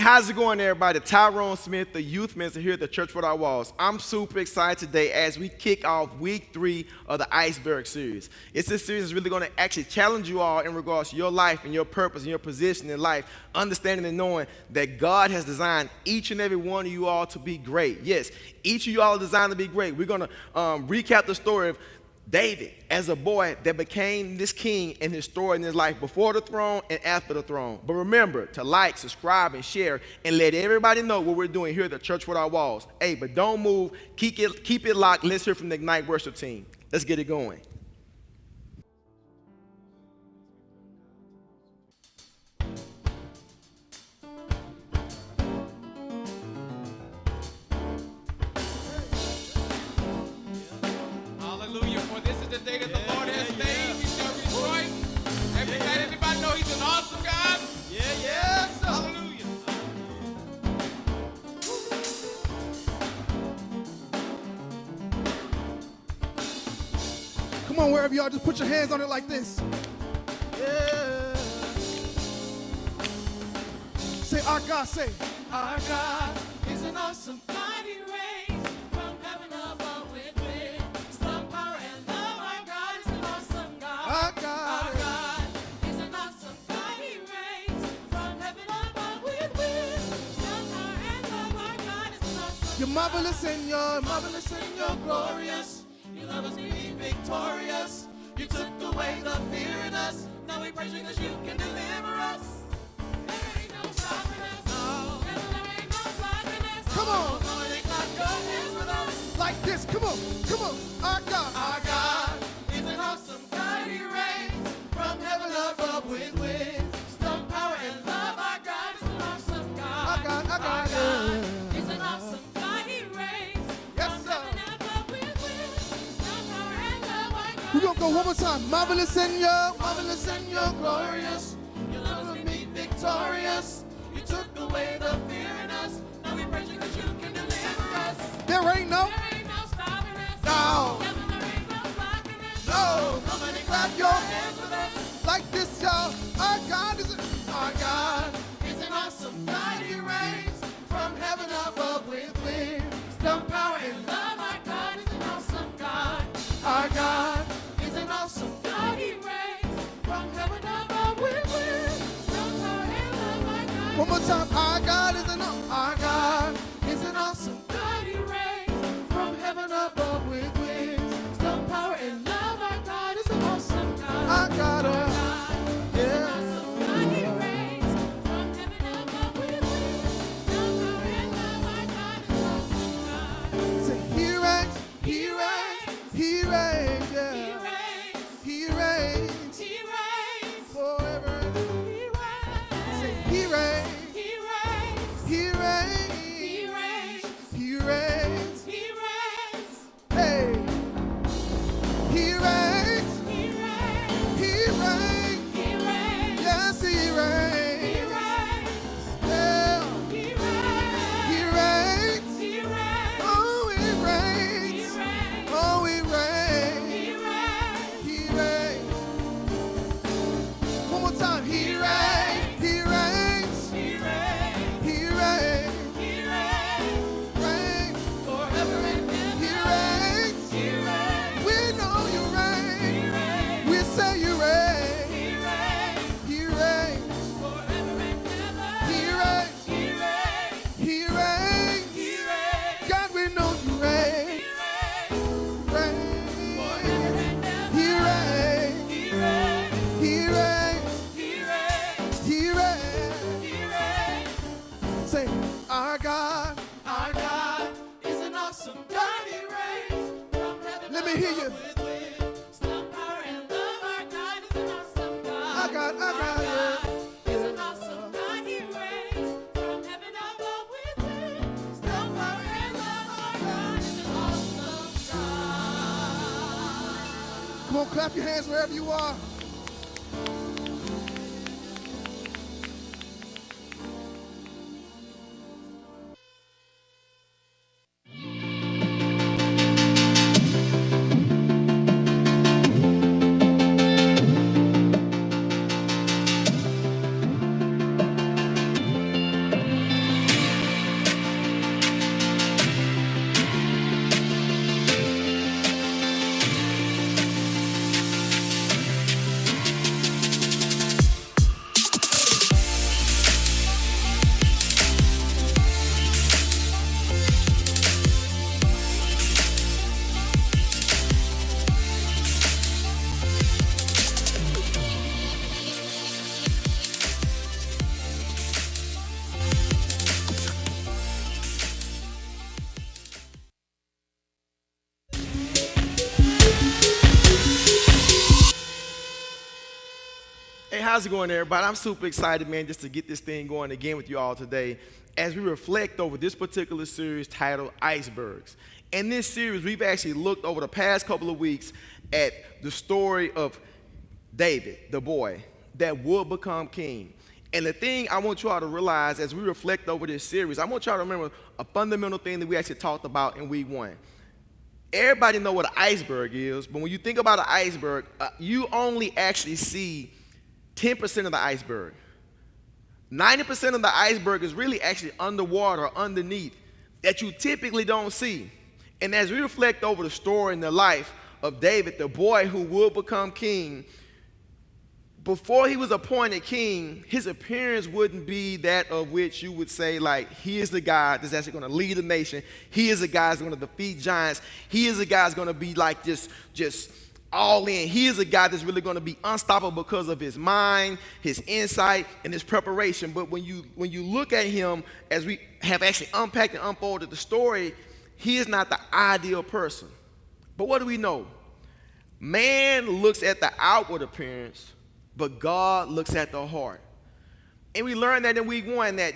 how's it going, everybody? Tyrone Smith, the youth minister here at the Church Without Walls. I'm super excited today as we kick off week 3 of the Iceberg series. It's this series that's really going to actually challenge you all in regards to your life and your purpose and your position in life, understanding and knowing that God has designed each and every one of you all to be great. Yes, each of you all are designed to be great. We're going to recap the story of David as a boy that became this king in his story in his life before the throne and after the throne. But remember to like, subscribe, and share, and let everybody know what we're doing here at the Church Without Walls. Hey, but don't move. Keep it locked. Let's hear from the Ignite Worship team. Let's get it going. The day that the Lord has made, we shall rejoice. Everybody know He's an awesome God? Yes. Hallelujah. Come on, wherever you are, just put your hands on it like this. Yeah. Say, our God, say. Our God is an awesome mighty race from heaven above with wisdom, power, and love. Our God is an awesome God. Our God. Our God is an awesome mighty race from heaven above with wisdom, power, and love. Our God is an awesome You're marvelous and you're marvelous and you're glorious. You love us being victorious. You took away the fear in us. Now we praise you because you can deliver us. There ain't no stopping us. No. There ain't no blocking us. Come on. No, they clap your hands with us. like this. Come on, come on. Our God. Our God is an awesome mighty race from heaven above with wisdom, power, and love. Our God is an awesome God. Our God, our God. God is an awesome mighty race. Yes, sir. We're We're going to go one more time. Marvelous and you're glorious. You love us be victorious. You took away the fear in us. Now we praise you because you can deliver us. there ain't no. There ain't no stopping us. No. Heaven, there ain't no blocking us. No. Nobody Clap clap your your hands with us. Like this, y'all. Our God is Our God is an awesome mighty race from heaven above with wisdom, power, and love. Our God is an awesome God. Our God is an awesome mighty race from heaven above with wisdom, power, and love. Our God one more time. Our God is Our God is an awesome mighty race from heaven above with wisdom, power, and love. Our God is an awesome God. Our God. Our God is an awesome mighty race from heaven above with wisdom, power, and love. Our God is an awesome God. Say, He reigns, He reigns. He reigns, He yeah. reigns. He reigns He reigns. forever. He reigns. Say, He reigns, He reigns. He reigns, He reigns. He reigns. He reigns. Hey, He reigns, He reigns. He reigns. He reigns. Yes, He He reigns. reigns. Yeah, He He reigns. reigns. He reigns. Oh, He He reigns. reigns. Oh, He reigns. He reigns. He reigns. One more time. He reigns. He reigns. He reigns. He reigns. He reigns. Reigns. Forever and He ever. reigns. He reigns. We know you He reign. reigns. We say you reign. He reigns. He reigns. Forever and ever. He reigns. He reigns. He reigns. He reigns. God, we know you reign. He reigns. Reign. Forever and ever. He reigns. He reigns. He reigns. He reigns. He reigns. He reigns. Say, our God. Our God is an awesome God. He reigns from heaven Let me hear you. above with wisdom, power, and love. Our God is an awesome God. Our God, our God, yeah. is an awesome God. He reigns from heaven above with wisdom, power, and love. Our God is an awesome God. Come on, clap your hands wherever you are. How's it going, everybody? I'm super excited, man, just to get this thing going again with you all today as we reflect over this particular series titled Icebergs. In this series, we've actually looked over the past couple of weeks at the story of David, the boy that would become king. And the thing I want you all to realize as we reflect over this series, I want y'all to remember a fundamental thing that we actually talked about in week 1. Everybody know what an iceberg is, but when you think about an iceberg, you only actually see 10% of the iceberg. 90% of the iceberg is really actually underwater or underneath that you typically don't see. And as we reflect over the story and the life of David, the boy who will become king, before he was appointed king, his appearance wouldn't be that of which you would say, like, he is the guy that's actually going to lead a nation. He is the guy that's going to defeat giants. He is the guy that's going to be like just all in. He is a guy that's really going to be unstoppable because of his mind, his insight, and his preparation. But when you look at him, as we have actually unpacked and unfolded the story, he is not the ideal person. But what do we know? Man looks at the outward appearance, but God looks at the heart. And we learned that in week 1 that,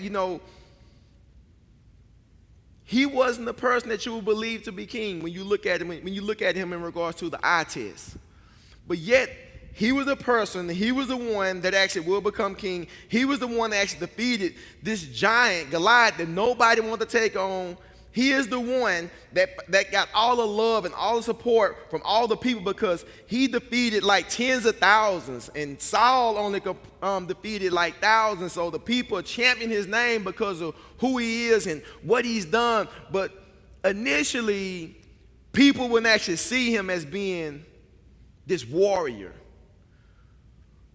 he wasn't the person that you would believe to be king when you look at him, when you look at him in regards to the eye test. But yet, he was the person, he was the one that actually will become king. He was the one that actually defeated this giant, Goliath, that nobody wanted to take on. He is the one that got all the love and all the support from all the people because he defeated like tens of thousands, and Saul only defeated like thousands. So the people champion his name because of who he is and what he's done. But initially, people wouldn't actually see him as being this warrior.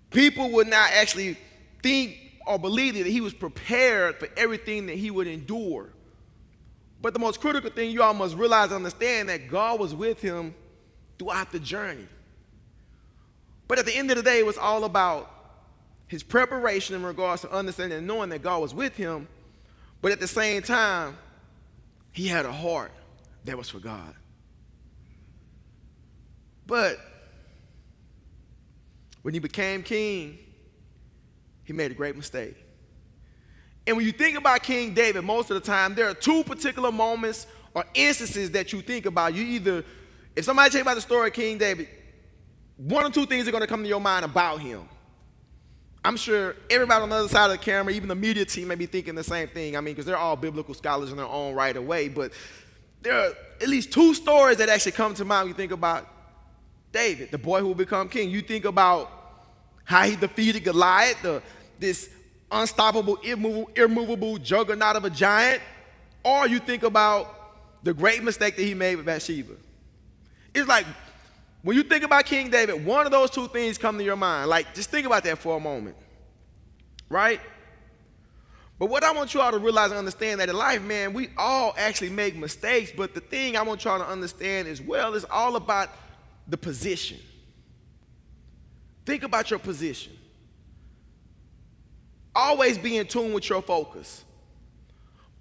People would not actually think or believe that he was prepared for everything that he would endure. But the most critical thing you all must realize and understand that God was with him throughout the journey. But at the end of the day, it was all about his preparation in regards to understanding and knowing that God was with him. But at the same time, he had a heart that was for God. But when he became king, he made a great mistake. And when you think about King David, most of the time, there are 2 particular moments or instances that you think about. You either, if somebody tell you about the story of King David, 1 or 2 things are going to come to your mind about him. I'm sure everybody on the other side of the camera, even the media team, may be thinking the same thing. I mean, because they're all biblical scholars in their own right away. But there are at least 2 stories that actually come to mind when you think about David, the boy who will become king. You think about how he defeated Goliath, this unstoppable, immovable juggernaut of a giant, or you think about the great mistake that he made with Bathsheba. It's like, when you think about King David, one of those 2 things come to your mind. Like, just think about that for a moment, right? But what I want you all to realize and understand that in life, man, we all actually make mistakes, but the thing I want y'all to understand as well is all about the position. Think about your position. Always be in tune with your focus.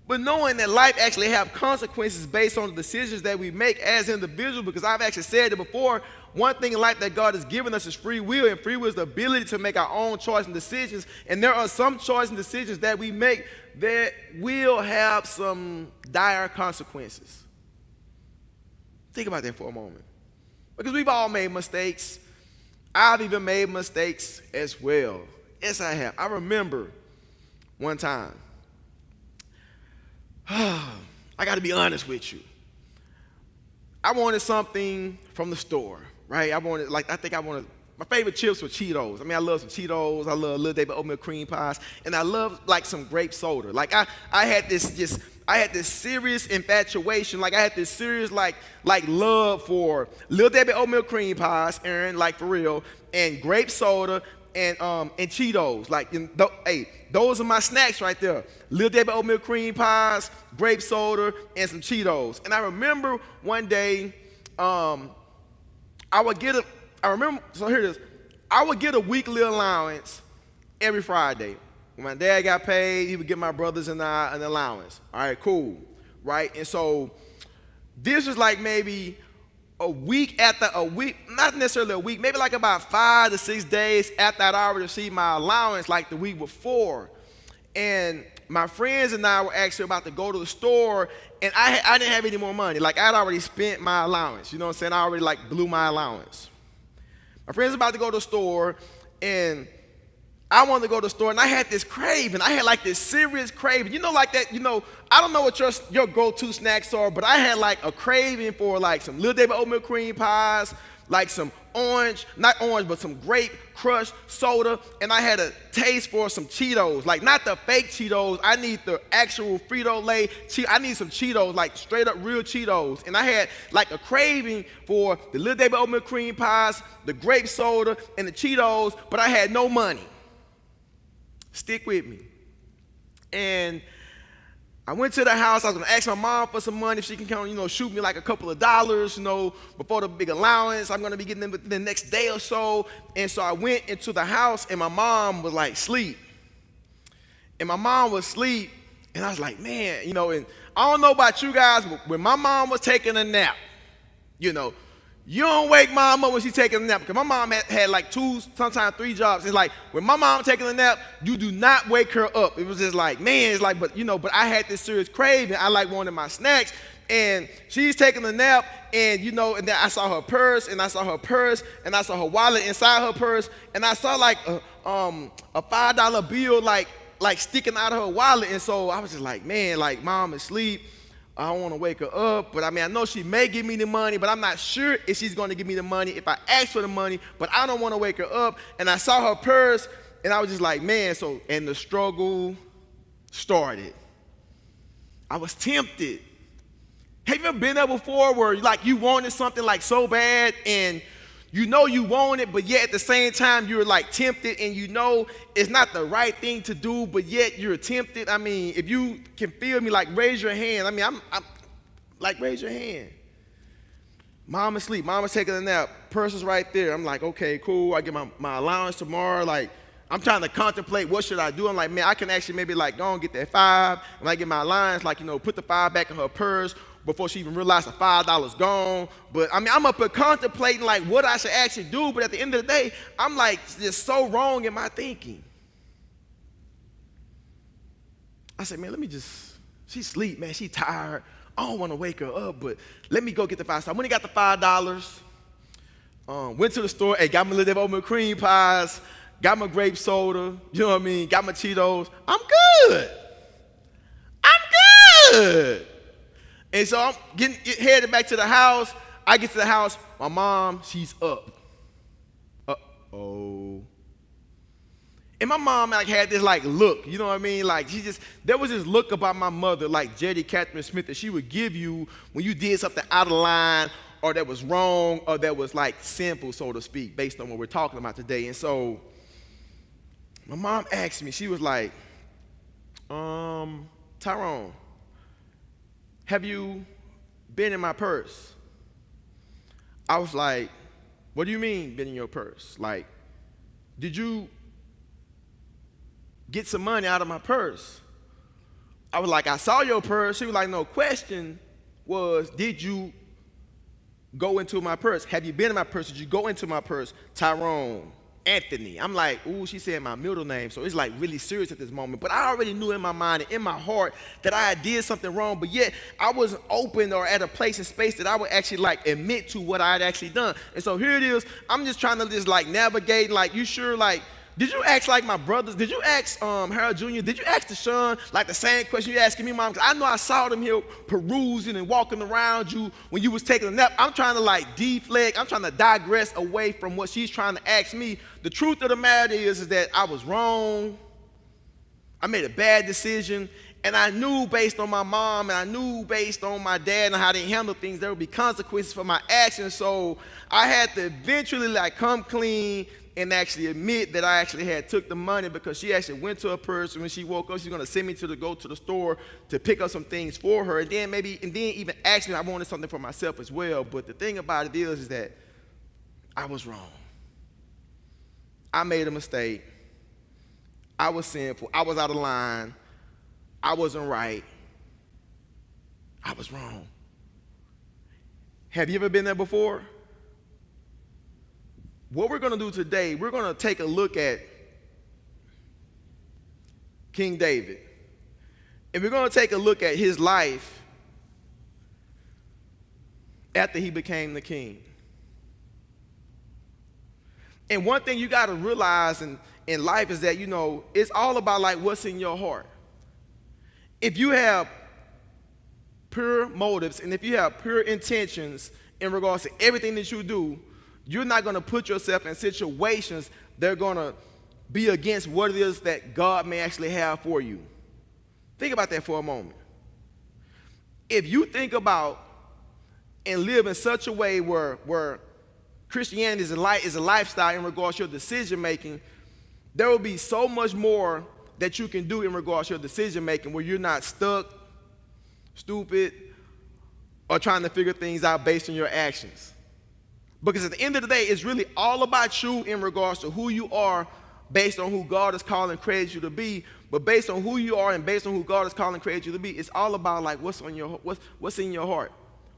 But knowing that life actually have consequences based on the decisions that we make as individuals, because I've actually said it before, one thing in life that God has given us is free will, and free will is the ability to make our own choice and decisions. And there are some choice and decisions that we make that will have some dire consequences. Think about that for a moment. Because we've all made mistakes. I've even made mistakes as well. Yes, I have. I remember one time, I got to be honest with you. I wanted something from the store, right? My favorite chips were Cheetos. I mean, I love some Cheetos. I love Little David oatmeal cream pies. And I love, like, some grape soda. Like, I had this serious infatuation. Like, I had this serious, like love for Little David oatmeal cream pies, Aaron, like, for real, and grape soda, and Cheetos. Like, those are my snacks right there. Little David oatmeal cream pies, grape soda, and some Cheetos. And I remember one day, I would get a weekly allowance every Friday. When my dad got paid, he would give my brothers and I an allowance. All right, cool, right? And so this was like maybe not necessarily a week, maybe like about 5 to 6 days after I'd already received my allowance, like the week before. And my friends and I were actually about to go to the store, and I didn't have any more money. Like, I'd already spent my allowance. You know what I'm saying? I already, like, blew my allowance. My friends were about to go to the store, and I wanted to go to the store, and I had this craving. I had, like, this serious craving. You know, like that, I don't know what your go-to snacks are, but I had, like, a craving for, like, some Little David oatmeal cream pies, like some some grape crushed soda, and I had a taste for some Cheetos, like not the fake Cheetos. I need the actual Frito-Lay. I need some Cheetos, like straight up real Cheetos. And I had like a craving for the Little David oatmeal cream pies, the grape soda, and the Cheetos, but I had no money. Stick with me. And I went to the house. I was going to ask my mom for some money if she can kind of, shoot me like a couple of dollars, before the big allowance. I'm going to be getting them the next day or so. And so I went into the house, and my mom was like, sleep. And my mom was asleep, and I was like, man, and I don't know about you guys, but when my mom was taking a nap, you don't wake mom up when she's taking a nap. Because my mom had like 2, sometimes 3 jobs. It's like when my mom taking a nap, you do not wake her up. It was just like, man, it's like, but I had this serious craving. I like wanted my snacks. And she's taking a nap, and and then I saw her purse, and I saw her wallet inside her purse, and I saw like a $5 bill like sticking out of her wallet. And so I was just like, man, like mom is asleep. I don't want to wake her up, but I know she may give me the money, but I'm not sure if she's going to give me the money if I ask for the money, but I don't want to wake her up. And I saw her purse, and I was just like, man, and the struggle started. I was tempted. Have you ever been there before where you wanted something like so bad, and you want it, but yet at the same time you're like tempted, and it's not the right thing to do, but yet you're tempted? If you can feel me, like raise your hand. I'm like, raise your hand. Mom is asleep. Mom is taking a nap. Purse is right there. I'm like, okay, cool. I get my allowance tomorrow. Like, I'm trying to contemplate what should I do. I'm like, man, I can actually maybe like go and get that 5. And I get my allowance, put the 5 back in her purse before she even realized the $5 gone. But I'm up here contemplating like what I should actually do. But at the end of the day, I'm like just so wrong in my thinking. I said, man, she's asleep, man. She's tired. I don't want to wake her up, but let me go get the 5. So I went and got the $5. Went to the store, got my Little oatmeal cream pies, got my grape soda, got my Cheetos. I'm good. And so I'm headed back to the house. I get to the house. My mom, she's up. Uh-oh. And my mom had this look, there was this look about my mother, like Jetty Catherine Smith, that she would give you when you did something out of line or that was wrong or that was sinful, so to speak, based on what we're talking about today. And so my mom asked me, she was like, Tyrone, have you been in my purse? I was like, what do you mean been in your purse? Like, did you get some money out of my purse? I was like, I saw your purse. She was like, no, question was, did you go into my purse? Have you been in my purse? Did you go into my purse? Tyrone Anthony. I'm like, ooh, she said my middle name, so it's really serious at this moment. But I already knew in my mind and in my heart that I did something wrong, but yet I wasn't open or at a place and space that I would actually admit to what I had actually done. And so here it is. I'm just trying to navigate. You sure did you ask my brothers? Did you ask Harold Jr.? Did you ask Deshaun the same question you asking me, Mom? Because I know I saw them here perusing and walking around you when you was taking a nap. I'm trying to deflect. I'm trying to digress away from what she's trying to ask me. The truth of the matter is that I was wrong. I made a bad decision. And I knew based on my mom and I knew based on my dad and how they handle things, there would be consequences for my actions. So I had to eventually come clean and actually admit that I actually had took the money, because she actually went to her purse, and when she woke up, she's going to send me to go to the store to pick up some things for her, and then even ask me if I wanted something for myself as well. But the thing about it is that I was wrong. I made a mistake. I was sinful. I was out of line. I wasn't right. I was wrong. Have you ever been there before? What we're going to do today, we're going to take a look at King David. And we're going to take a look at his life after he became the king. And one thing you got to realize in life is that, you know, it's all about like what's in your heart. If you have pure motives and if you have pure intentions in regards to everything that you do, you're not going to put yourself in situations that are going to be against what it is that God may actually have for you. Think about that for a moment. If you think about and live in such a way where Christianity is a lifestyle in regards to your decision making, there will be so much more that you can do in regards to your decision making where you're not stuck, stupid, or trying to figure things out based on your actions. Because at the end of the day, it's really all about you in regards to who you are based on who God is calling and created you to be. But based on who you are and based on who God is calling and created you to be, it's all about like what's in your heart,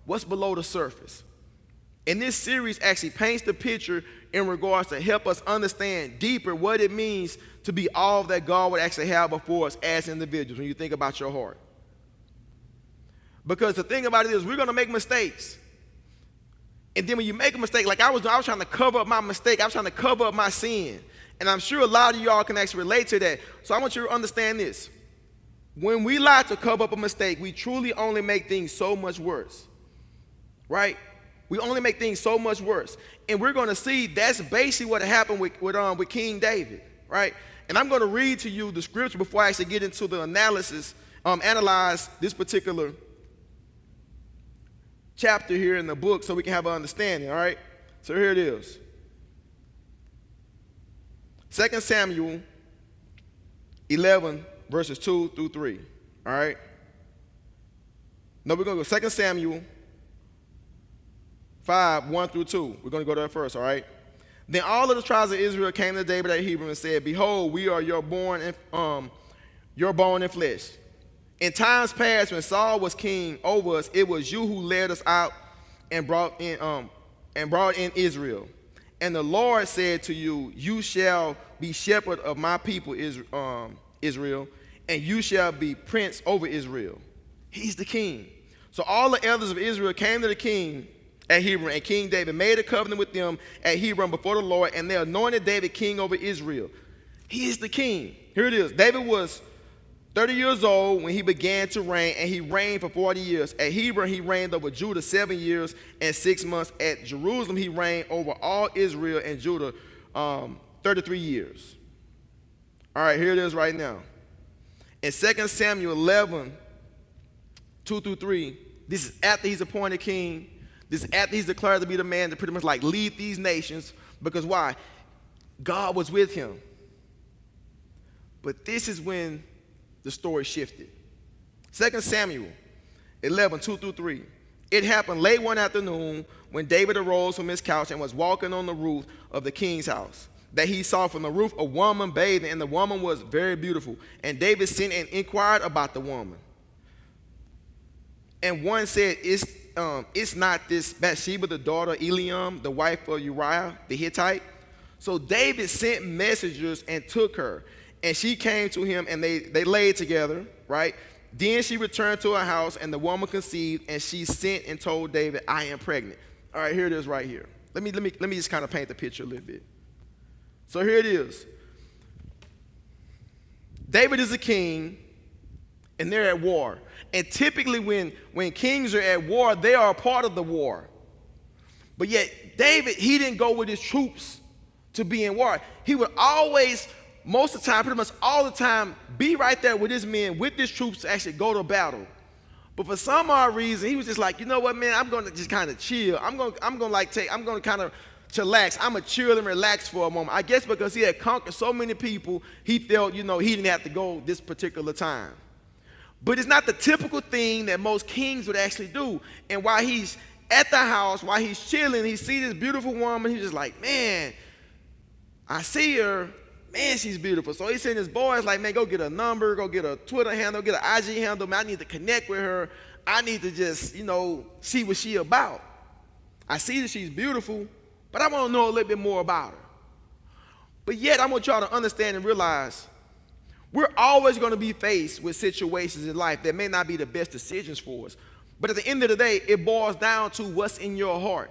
what's below the surface. And this series actually paints the picture in regards to help us understand deeper what it means to be all that God would actually have before us as individuals when you think about your heart. Because the thing about it is we're going to make mistakes. And then when you make a mistake, like I was trying to cover up my mistake. I was trying to cover up my sin. And I'm sure a lot of y'all can actually relate to that. So I want you to understand this. When we lie to cover up a mistake, we truly only make things so much worse. Right? We only make things so much worse. And we're going to see that's basically what happened with King David. Right? And I'm going to read to you the scripture before I actually get into the analyze this particular chapter here in the book so we can have an understanding, all right? So here it is. 2 Samuel 11, verses 2 through 3, all right? No, we're going to go 2 Samuel 5, 1 through 2. We're going to go there first, all right? Then all of the tribes of Israel came to David at Hebron and said, "Behold, we are your bone and flesh. In times past, when Saul was king over us, it was you who led us out and brought in Israel. And the Lord said to you, you shall be shepherd of my people Israel, and you shall be prince over Israel." He's the king. So all the elders of Israel came to the king at Hebron, and King David made a covenant with them at Hebron before the Lord, and they anointed David king over Israel. He is the king. Here it is. David was 30 years old when he began to reign, and he reigned for 40 years. At Hebron, he reigned over Judah 7 years and 6 months. At Jerusalem, he reigned over all Israel and Judah 33 years. All right, here it is right now. In 2 Samuel 11, 2 through 3, this is after he's appointed king. This is after he's declared to be the man to pretty much like lead these nations. Because why? God was with him. But this is when the story shifted. 2 Samuel 11, 2 through 3. It happened late one afternoon when David arose from his couch and was walking on the roof of the king's house, that he saw from the roof a woman bathing, and the woman was very beautiful. And David sent and inquired about the woman. And one said, "It's not this Bathsheba, the daughter of Eliam, the wife of Uriah the Hittite?" So David sent messengers and took her. And she came to him, and they laid together, right? Then she returned to her house, and the woman conceived, and she sent and told David, "I am pregnant." All right, here it is right here. Let me just kind of paint the picture a little bit. So here it is. David is a king, and they're at war. And typically when kings are at war, they are a part of the war. But yet David, he didn't go with his troops to be in war. He would always, most of the time, pretty much all the time, be right there with his men, with his troops to actually go to battle. But for some odd reason, he was just like, you know what, man, I'm going to just kind of chill. I'm going to kind of chillax. I'm going to chill and relax for a moment. I guess because he had conquered so many people, he felt, he didn't have to go this particular time. But it's not the typical thing that most kings would actually do. And while he's at the house, while he's chilling, he sees this beautiful woman. He's just like, man, I see her. Man, she's beautiful. So he sent his boys like, man, go get a number, go get a Twitter handle, get an IG handle. Man, I need to connect with her. I need to just, see what she about. I see that she's beautiful, but I want to know a little bit more about her. But yet, I want y'all to understand and realize we're always going to be faced with situations in life that may not be the best decisions for us. But at the end of the day, it boils down to what's in your heart.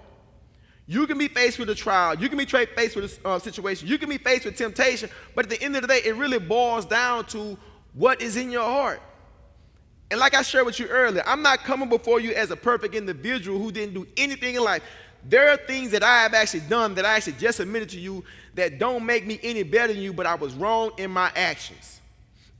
You can be faced with a trial. You can be faced with a situation. You can be faced with temptation. But at the end of the day, it really boils down to what is in your heart. And like I shared with you earlier, I'm not coming before you as a perfect individual who didn't do anything in life. There are things that I have actually done that I actually just admitted to you that don't make me any better than you, but I was wrong in my actions.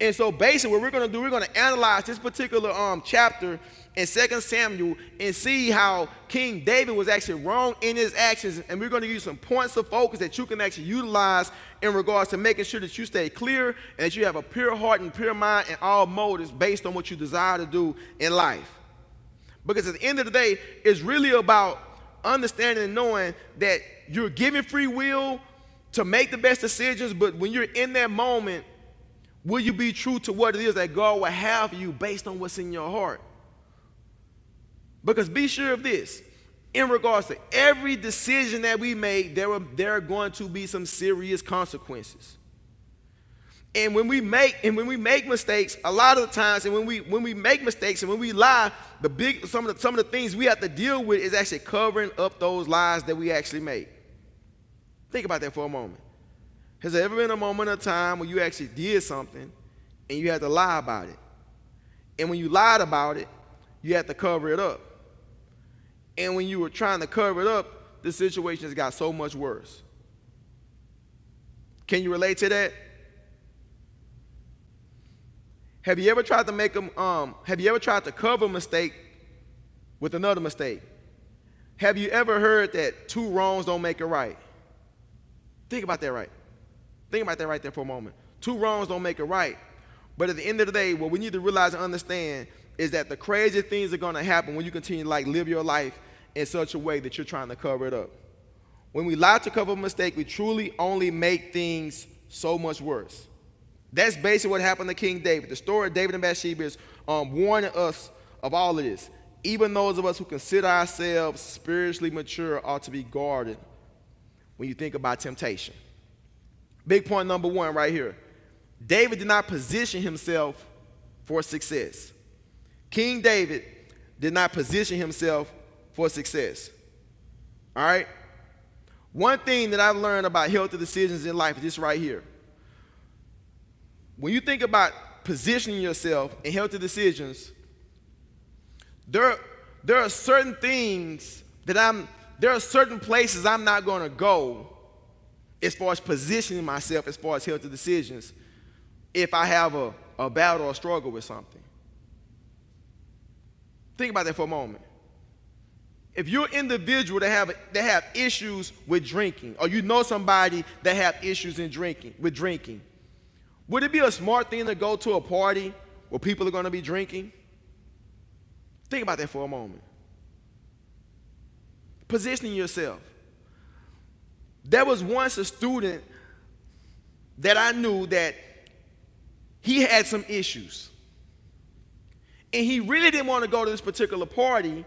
And so basically what we're going to do, we're going to analyze this particular chapter in 2 Samuel and see how King David was actually wrong in his actions. And we're going to give you some points of focus that you can actually utilize in regards to making sure that you stay clear and that you have a pure heart and pure mind and all motives based on what you desire to do in life. Because at the end of the day, it's really about understanding and knowing that you're given free will to make the best decisions, but when you're in that moment, will you be true to what it is that God will have for you based on what's in your heart? Because be sure of this, in regards to every decision that we make, there are going to be some serious consequences. And when we make mistakes, a lot of the times, and when we make mistakes and when we lie, some of the things we have to deal with is actually covering up those lies that we actually make. Think about that for a moment. Has there ever been a moment of time when you actually did something and you had to lie about it? And when you lied about it, you had to cover it up. And when you were trying to cover it up, the situation has got so much worse. Can you relate to that? Have you ever tried to cover a mistake with another mistake? Have you ever heard that two wrongs don't make a right? Think about that right there for a moment. Two wrongs don't make a right. But at the end of the day, what we need to realize and understand is that the crazy things are going to happen when you continue to live your life in such a way that you're trying to cover it up. When we lie to cover a mistake, we truly only make things so much worse. That's basically what happened to King David. The story of David and Bathsheba is warning us of all of this. Even those of us who consider ourselves spiritually mature ought to be guarded when you think about temptation. Big point number one right here. David did not position himself for success. King David did not position himself for success. All right? One thing that I've learned about healthy decisions in life is this right here. When you think about positioning yourself in healthy decisions, there are certain things there are certain places I'm not going to go as far as positioning myself as far as healthy decisions if I have a battle or a struggle with something. Think about that for a moment. If you're an individual that have issues with drinking, or you know somebody that have issues with drinking, would it be a smart thing to go to a party where people are going to be drinking? Think about that for a moment. Positioning yourself. There was once a student that I knew that he had some issues. And he really didn't want to go to this particular party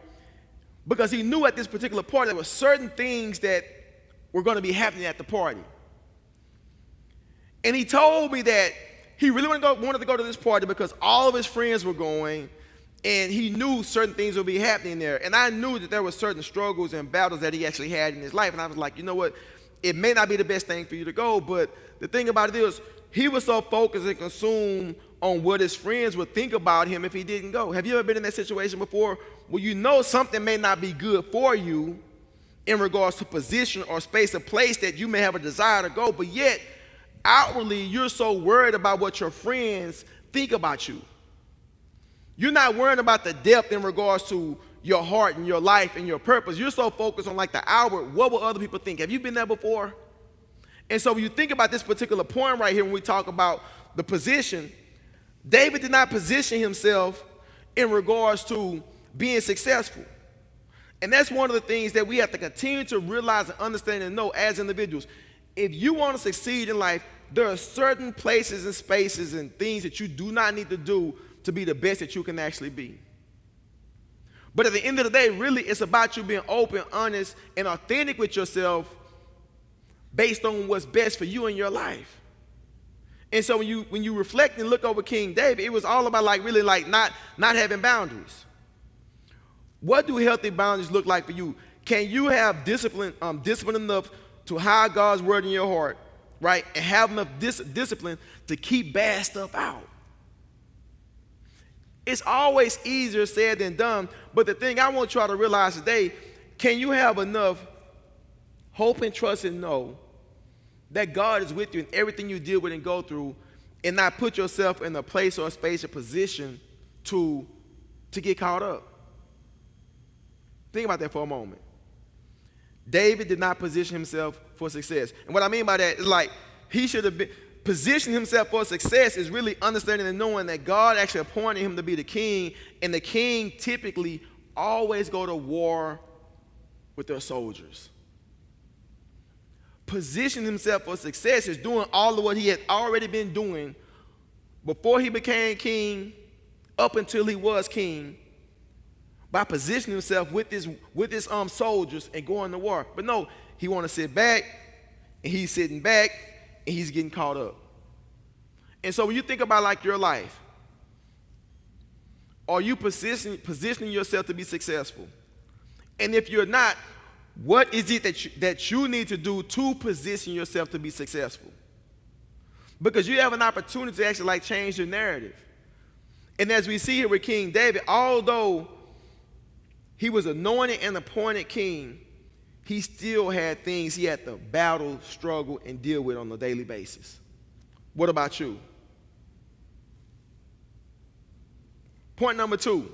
because he knew at this particular party there were certain things that were going to be happening at the party. And he told me that he really wanted to go to this party because all of his friends were going, and he knew certain things would be happening there. And I knew that there were certain struggles and battles that he actually had in his life. And I was like, you know what? It may not be the best thing for you to go, but the thing about it is, he was so focused and consumed on what his friends would think about him if he didn't go. Have you ever been in that situation before where you know something may not be good for you in regards to position or space or place that you may have a desire to go, but yet outwardly you're so worried about what your friends think about you? You're not worrying about the depth in regards to your heart and your life and your purpose. You're so focused on the outward, what will other people think? Have you been there before? And so when you think about this particular point right here, when we talk about the position, David did not position himself in regards to being successful. And that's one of the things that we have to continue to realize and understand and know as individuals. If you want to succeed in life, there are certain places and spaces and things that you do not need to do to be the best that you can actually be. But at the end of the day, really, it's about you being open, honest, and authentic with yourself based on what's best for you in your life. And so when you reflect and look over King David, it was all about really not having boundaries. What do healthy boundaries look like for you? Can you have discipline enough to hide God's word in your heart, right? And have enough discipline to keep bad stuff out. It's always easier said than done, but the thing I want y'all to realize today, can you have enough hope and trust and know that God is with you in everything you deal with and go through, and not put yourself in a place or a space or position to get caught up? Think about that for a moment. David did not position himself for success. And what I mean by that is he should have been positioning himself for success is really understanding and knowing that God actually appointed him to be the king, and the king typically always go to war with their soldiers. Positioning himself for success is doing all of what he had already been doing before he became king, up until he was king, by positioning himself with his soldiers and going to war. But no, he want to sit back, and he's sitting back, and he's getting caught up. And so when you think about your life, are you positioning yourself to be successful? And if you're not, what is it that you need to do to position yourself to be successful? Because you have an opportunity to actually change your narrative. And as we see here with King David, although he was anointed and appointed king, he still had things he had to battle, struggle, and deal with on a daily basis. What about you? Point number 2.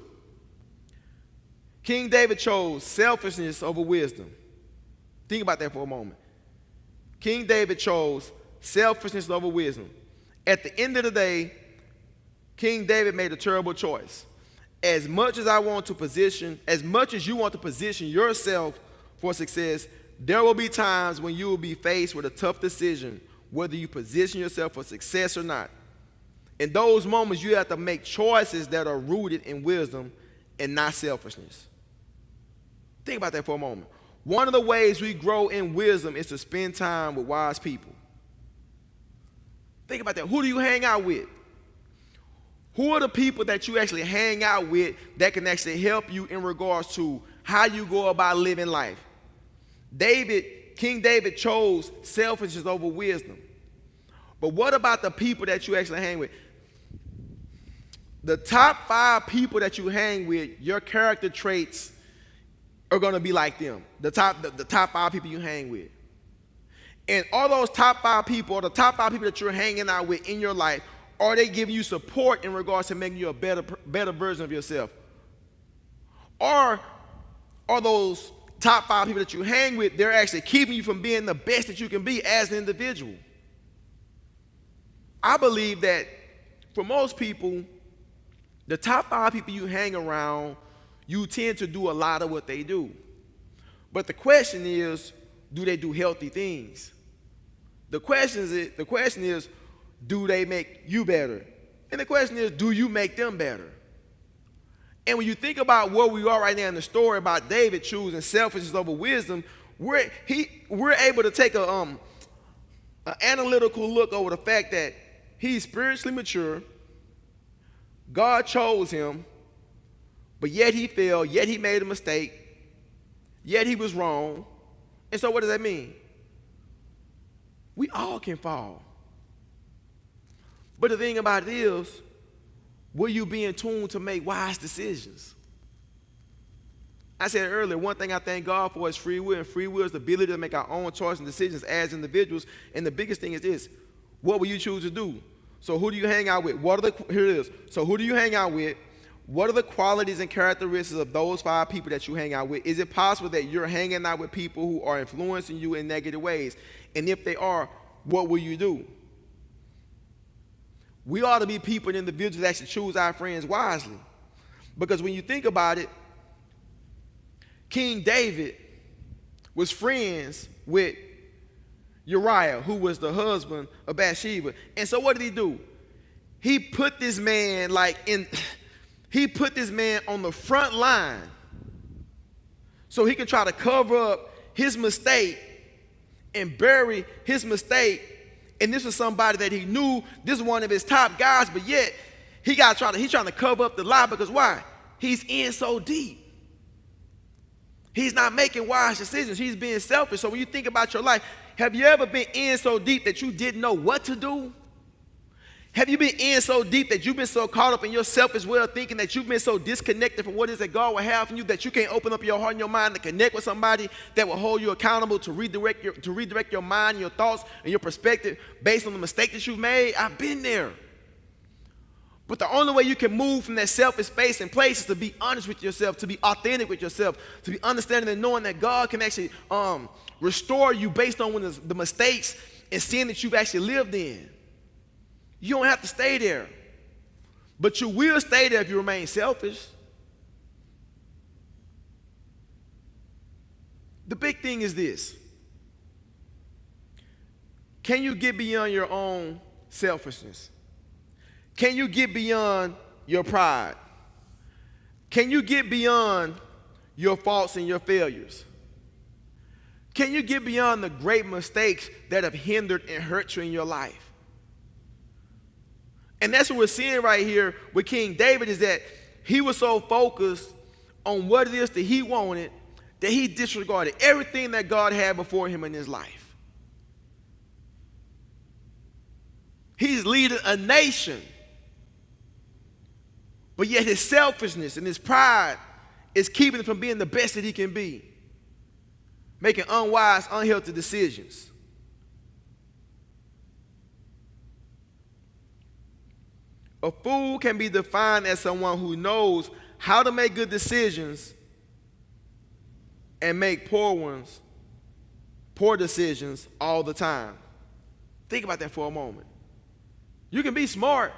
King David chose selfishness over wisdom. Think about that for a moment. King David chose selfishness over wisdom. At the end of the day, King David made a terrible choice. As much as you want to position yourself for success, there will be times when you will be faced with a tough decision, whether you position yourself for success or not. In those moments, you have to make choices that are rooted in wisdom and not selfishness. Think about that for a moment. One of the ways we grow in wisdom is to spend time with wise people. Think about that. Who do you hang out with? Who are the people that you actually hang out with that can actually help you in regards to how you go about living life? King David chose selfishness over wisdom. But what about the people that you actually hang with? The top 5 people that you hang with, your character traits are going to be like them. The top 5 people you hang with. And all those top 5 people, or the top 5 people that you're hanging out with in your life, are they giving you support in regards to making you a better version of yourself? Or are those top 5 people that you hang with, they're actually keeping you from being the best that you can be as an individual? I believe that for most people, the top 5 people you hang around, you tend to do a lot of what they do. But the question is, do they do healthy things? The question is, do they make you better? And the question is, do you make them better? And when you think about where we are right now in the story about David choosing selfishness over wisdom, we're able to take an analytical look over the fact that he's spiritually mature. God chose him, but yet he failed, yet he made a mistake, yet he was wrong. And so what does that mean? We all can fall. But the thing about it is, will you be in tune to make wise decisions? I said earlier, one thing I thank God for is free will, and free will is the ability to make our own choices and decisions as individuals. And the biggest thing is this: what will you choose to do? So who do you hang out with? Here it is. So who do you hang out with? What are the qualities and characteristics of those 5 people that you hang out with? Is it possible that you're hanging out with people who are influencing you in negative ways? And if they are, what will you do? We ought to be people and individuals that actually choose our friends wisely. Because when you think about it, King David was friends with Uriah, who was the husband of Bathsheba. And so what did he do? He put this man on the front line so he can try to cover up his mistake and bury his mistake. And this was somebody that he knew, this is one of his top guys, but yet he's trying to cover up the lie, because why? He's in so deep. He's not making wise decisions. He's being selfish. So when you think about your life, have you ever been in so deep that you didn't know what to do? Have you been in so deep that you've been so caught up in your selfish way of thinking, that you've been so disconnected from what it is that God will have from you, that you can't open up your heart and your mind to connect with somebody that will hold you accountable, to redirect your mind, your thoughts, and your perspective based on the mistake that you've made? I've been there. But the only way you can move from that selfish space and place is to be honest with yourself, to be authentic with yourself, to be understanding and knowing that God can actually restore you based on the mistakes and sin that you've actually lived in. You don't have to stay there. But you will stay there if you remain selfish. The big thing is this. Can you get beyond your own selfishness? Can you get beyond your pride? Can you get beyond your faults and your failures? Can you get beyond the great mistakes that have hindered and hurt you in your life? And that's what we're seeing right here with King David, is that he was so focused on what it is that he wanted that he disregarded everything that God had before him in his life. He's leading a nation, but yet his selfishness and his pride is keeping him from being the best that he can be, making unwise, unhealthy decisions. A fool can be defined as someone who knows how to make good decisions and make poor decisions all the time. Think about that for a moment. You can be smart,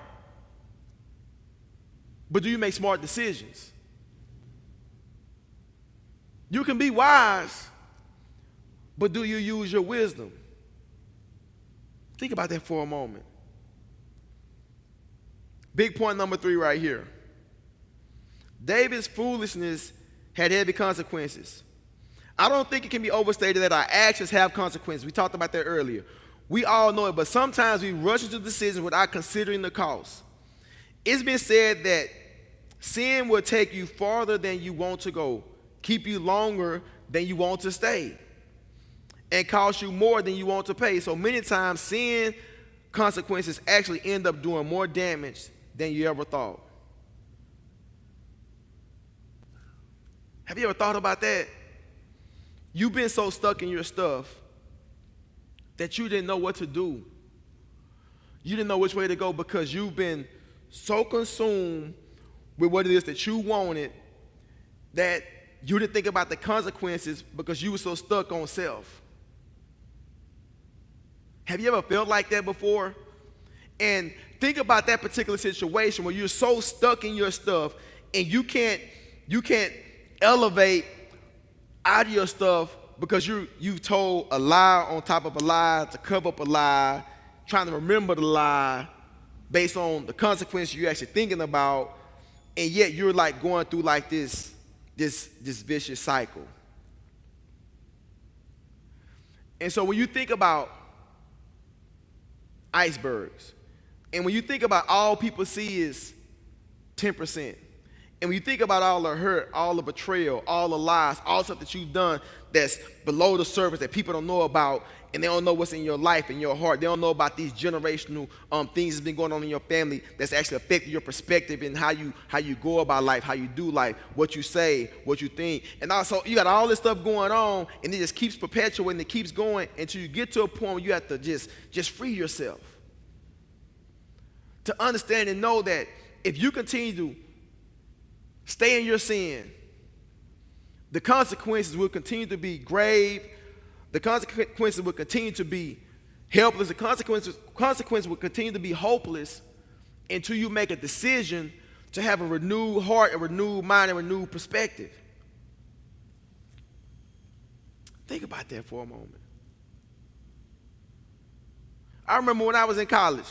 but do you make smart decisions? You can be wise, but do you use your wisdom? Think about that for a moment. Big point number 3 right here. David's foolishness had heavy consequences. I don't think it can be overstated that our actions have consequences. We talked about that earlier. We all know it, but sometimes we rush into decisions without considering the cost. It's been said that sin will take you farther than you want to go, keep you longer than you want to stay, and cost you more than you want to pay. So many times sin consequences actually end up doing more damage than you ever thought. Have you ever thought about that? You've been so stuck in your stuff that you didn't know what to do. You didn't know which way to go because you've been so consumed with what it is that you wanted that you didn't think about the consequences because you were so stuck on self. Have you ever felt like that before? And think about that particular situation where you're so stuck in your stuff and you can't elevate out of your stuff because you've told a lie on top of a lie to cover up a lie, trying to remember the lie based on the consequences you're actually thinking about, and yet you're like going through like this vicious cycle. And so when you think about icebergs, and when you think about all people see is 10%, and when you think about all the hurt, all the betrayal, all the lies, all the stuff that you've done that's below the surface that people don't know about, and they don't know what's in your life and your heart, they don't know about these generational things that's been going on in your family that's actually affected your perspective and how you go about life, how you do life, what you say, what you think. And also you got all this stuff going on, and it just keeps perpetuating, it keeps going until you get to a point where you have to just free yourself. To understand and know that if you continue to stay in your sin, the consequences will continue to be grave. The consequences will continue to be helpless. The consequences will continue to be hopeless until you make a decision to have a renewed heart, a renewed mind, and a renewed perspective. Think about that for a moment. I remember when I was in college.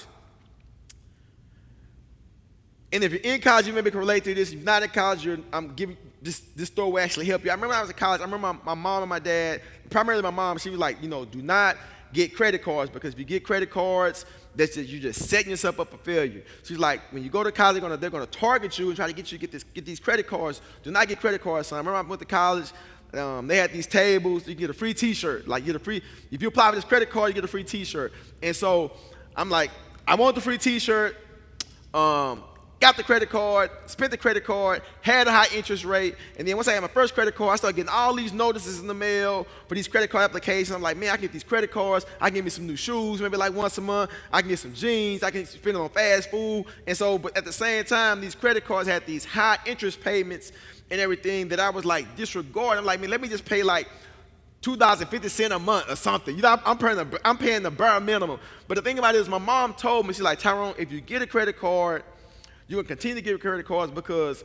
And if you're in college, you maybe can relate to this. If you're not in college, I'm this store will actually help you. I remember when I was in college, I remember my mom and my dad, primarily my mom, she was like, do not get credit cards, because if you get credit cards, you're just setting yourself up for failure. She's like, when you go to college, they're gonna target you and try to get you to get these credit cards. Do not get credit cards, son. I remember I went to college. They had these tables. You get a free T-shirt. Like, if you apply for this credit card, you get a free T-shirt. And so I'm like, I want the free T-shirt. Got the credit card, spent the credit card, had a high interest rate, and then once I had my first credit card, I started getting all these notices in the mail for these credit card applications. I'm like, man, I can get these credit cards, I can get me some new shoes, maybe like once a month, I can get some jeans, I can spend it on fast food. And so, but at the same time, these credit cards had these high interest payments and everything that I was like disregarding. I'm like, man, let me just pay like $2.50 a month or something. I'm paying the bare minimum. But the thing about it is, my mom told me, she's like, Tyrone, if you get a credit card, you're going to continue to get credit cards because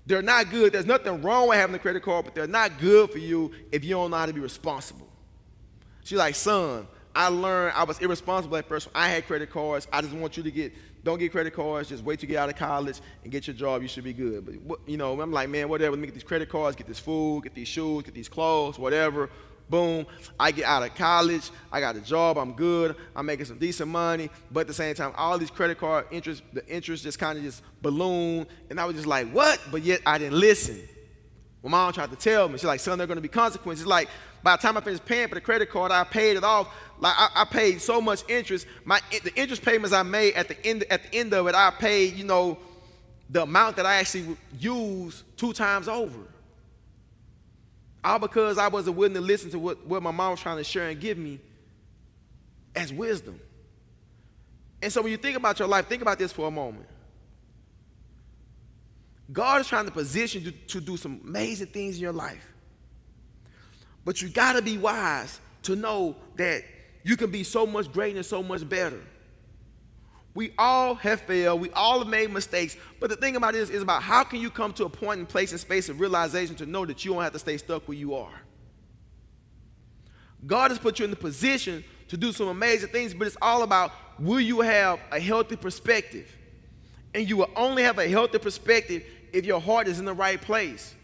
they're not good. There's nothing wrong with having a credit card, but they're not good for you if you don't know how to be responsible. She's like, son, I learned I was irresponsible at first when I had credit cards. I just want you to don't get credit cards. Just wait till you get out of college and get your job. You should be good. But, I'm like, man, whatever. Let me get these credit cards, get this food, get these shoes, get these clothes, whatever. Boom, I get out of college, I got a job, I'm good, I'm making some decent money, but at the same time, all these credit card interest, the interest just kind of just ballooned, and I was just like, what? But yet I didn't listen. My mom tried to tell me, she's like, son, there are going to be consequences. Like, by the time I finished paying for the credit card, I paid it off. Like, I paid so much interest. The interest payments I made at the end of it, I paid, the amount that I actually used 2 times over. All because I wasn't willing to listen to what my mom was trying to share and give me as wisdom. And so when you think about your life, think about this for a moment. God is trying to position you to do some amazing things in your life. But you got to be wise to know that you can be so much greater and so much better. We all have failed. We all have made mistakes. But the thing about it is about how can you come to a point and place and space of realization to know that you don't have to stay stuck where you are. God has put you in the position to do some amazing things, but it's all about, will you have a healthy perspective? And you will only have a healthy perspective if your heart is in the right place.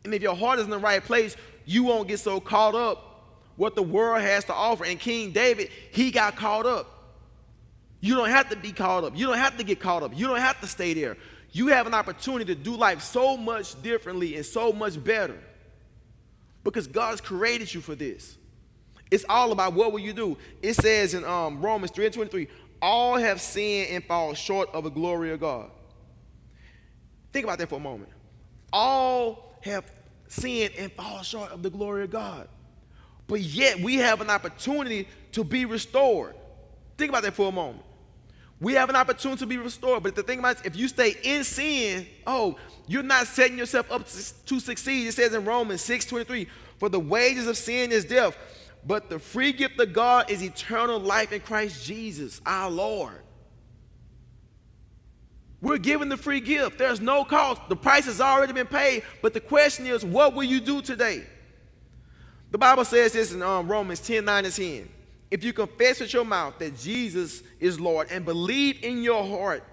And if your heart is in the right place, you won't get so caught up what the world has to offer. And King David, he got caught up. You don't have to be caught up. You don't have to get caught up. You don't have to stay there. You have an opportunity to do life so much differently and so much better because God's created you for this. It's all about what will you do. It says in Romans 3:23, all have sinned and fall short of the glory of God. Think about that for a moment. All have sinned and fall short of the glory of God. But yet we have an opportunity to be restored. Think about that for a moment. We have an opportunity to be restored, but the thing about it is, if you stay in sin, you're not setting yourself up to succeed. It says in Romans 6:23, for the wages of sin is death, but the free gift of God is eternal life in Christ Jesus, our Lord. We're given the free gift. There's no cost. The price has already been paid, but the question is, what will you do today? The Bible says this in Romans 10:9-10. If you confess with your mouth that Jesus is Lord and believe in your heart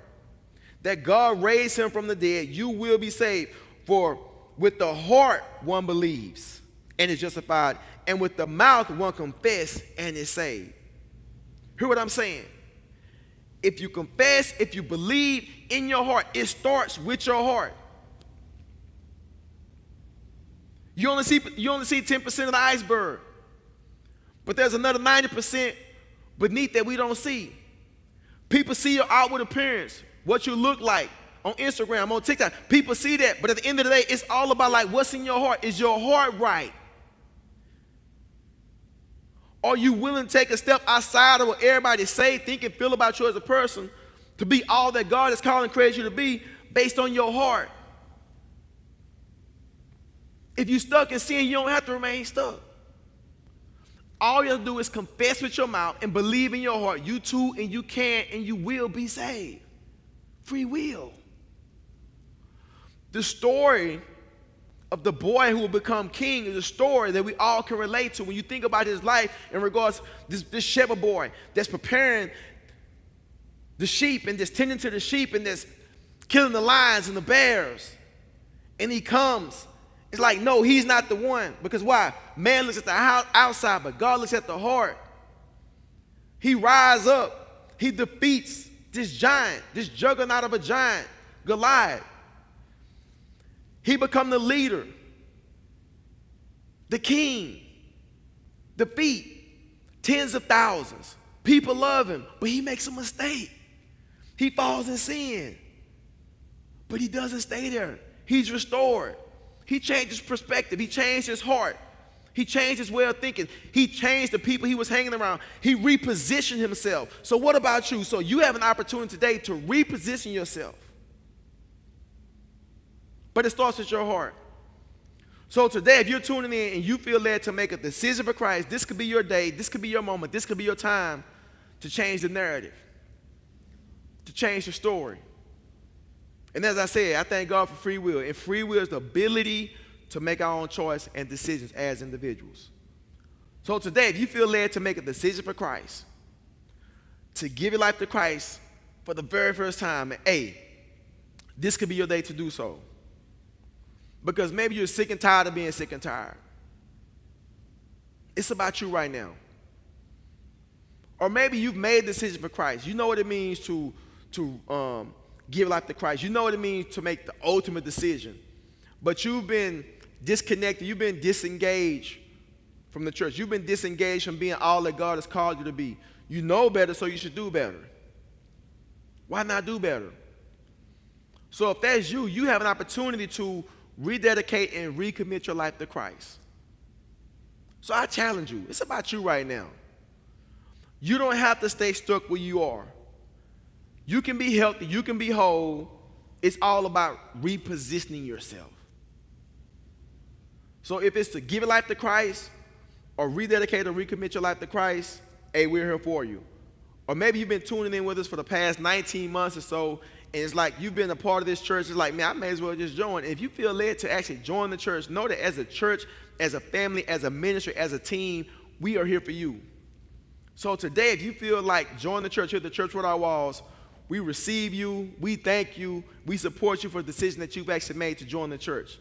that God raised him from the dead, you will be saved. For with the heart one believes and is justified, and with the mouth one confesses and is saved. Hear what I'm saying? If you confess, if you believe in your heart, it starts with your heart. You only see 10% of the iceberg. But there's another 90% beneath that we don't see. People see your outward appearance, what you look like on Instagram, on TikTok. People see that, but at the end of the day, it's all about like what's in your heart. Is your heart right? Are you willing to take a step outside of what everybody say, think, and feel about you as a person to be all that God has called and created you to be based on your heart? If you're stuck in sin, you don't have to remain stuck. All you have to do is confess with your mouth and believe in your heart. You too, and you can, and you will be saved. Free will. The story of the boy who will become king is a story that we all can relate to. When you think about his life in regards to this shepherd boy that's preparing the sheep and just tending to the sheep and that's killing the lions and the bears. And he comes. It's like, no, he's not the one. Because why? Man looks at the outside, but God looks at the heart. He rises up. He defeats this giant, this juggernaut of a giant, Goliath. He becomes the leader, the king, defeat tens of thousands. People love him, but he makes a mistake. He falls in sin, but he doesn't stay there. He's restored. He changed his perspective. He changed his heart. He changed his way of thinking. He changed the people he was hanging around. He repositioned himself. So what about you? So you have an opportunity today to reposition yourself. But it starts with your heart. So today, if you're tuning in and you feel led to make a decision for Christ, this could be your day, this could be your moment, this could be your time to change the narrative, to change the story. And as I said, I thank God for free will. And free will is the ability to make our own choice and decisions as individuals. So today, if you feel led to make a decision for Christ, to give your life to Christ for the very first time, this could be your day to do so. Because maybe you're sick and tired of being sick and tired. It's about you right now. Or maybe you've made a decision for Christ. You know what it means to give life to Christ. You know what it means to make the ultimate decision. But you've been disconnected. You've been disengaged from the church. You've been disengaged from being all that God has called you to be. You know better, so you should do better. Why not do better? So if that's you, you have an opportunity to rededicate and recommit your life to Christ. So I challenge you. It's about you right now. You don't have to stay stuck where you are. You can be healthy. You can be whole. It's all about repositioning yourself. So if it's to give your life to Christ or rededicate or recommit your life to Christ, we're here for you. Or maybe you've been tuning in with us for the past 19 months or so, and it's like you've been a part of this church. It's like, man, I may as well just join. If you feel led to actually join the church, know that as a church, as a family, as a ministry, as a team, we are here for you. So today, if you feel like join the church here at the Church Without Walls, we receive you, we thank you, we support you for the decision that you've actually made to join the church.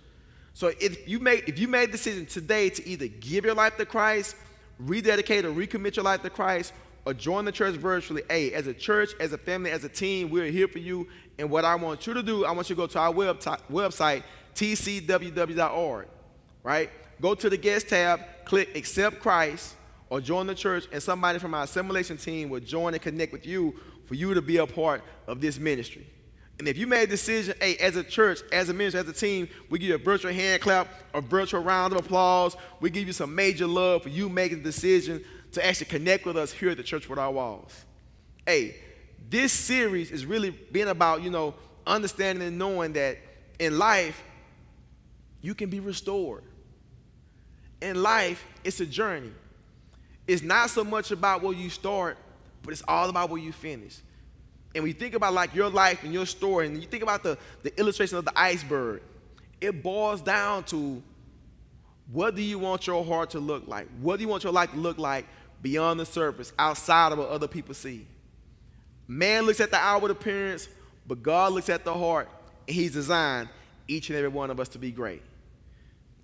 So if you made a decision today to either give your life to Christ, rededicate or recommit your life to Christ, or join the church virtually, as a church, as a family, as a team, we're here for you. And what I want you to do, I want you to go to our website, tcww.org, right? Go to the guest tab, click accept Christ, or join the church, and somebody from our assimilation team will join and connect with you for you to be a part of this ministry. And if you made a decision, as a church, as a ministry, as a team, we give you a virtual hand clap, a virtual round of applause. We give you some major love for you making the decision to actually connect with us here at the Church Without Walls. This series is really being about, understanding and knowing that in life, you can be restored. In life, it's a journey. It's not so much about where you start, but it's all about where you finish. And when you think about like your life and your story, and you think about the illustration of the iceberg, it boils down to, what do you want your heart to look like? What do you want your life to look like beyond the surface, outside of what other people see? Man looks at the outward appearance, but God looks at the heart, and he's designed each and every one of us to be great.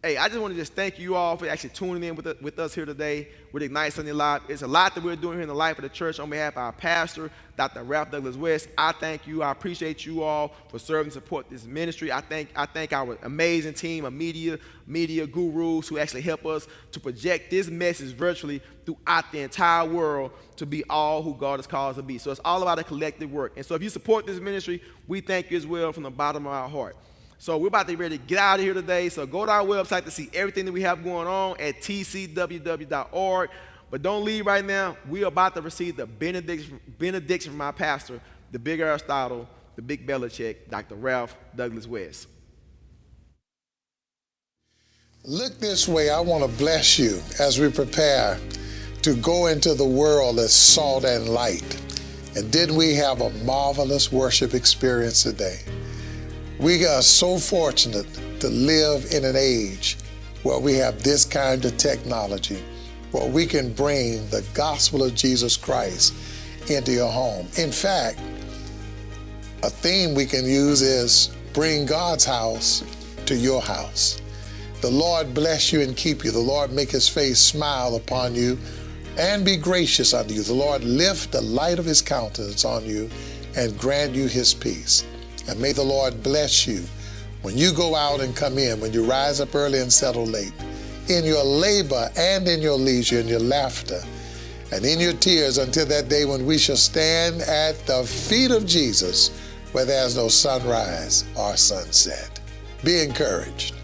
I just want to just thank you all for actually tuning in with us here today with Ignite Sunday Live. It's a lot that we're doing here in the life of the church. On behalf of our pastor, Dr. Ralph Douglas West, I thank you. I appreciate you all for serving and support this ministry. I thank our amazing team of media gurus who actually help us to project this message virtually throughout the entire world to be all who God has called us to be. So it's all about a collective work. And so if you support this ministry, we thank you as well from the bottom of our heart. So we're about to be ready to get out of here today. So go to our website to see everything that we have going on at tcww.org. But don't leave right now. We're about to receive the benediction from our pastor, the big Aristotle, the big Belichick, Dr. Ralph Douglas West. Look this way. I want to bless you as we prepare to go into the world as salt and light. And didn't we have a marvelous worship experience today? We are so fortunate to live in an age where we have this kind of technology, where we can bring the gospel of Jesus Christ into your home. In fact, a theme we can use is bring God's house to your house. The Lord bless you and keep you. The Lord make his face smile upon you and be gracious unto you. The Lord lift the light of his countenance on you and grant you his peace. And may the Lord bless you when you go out and come in, when you rise up early and settle late, in your labor and in your leisure, in your laughter and in your tears, until that day when we shall stand at the feet of Jesus, where there's no sunrise or sunset. Be encouraged.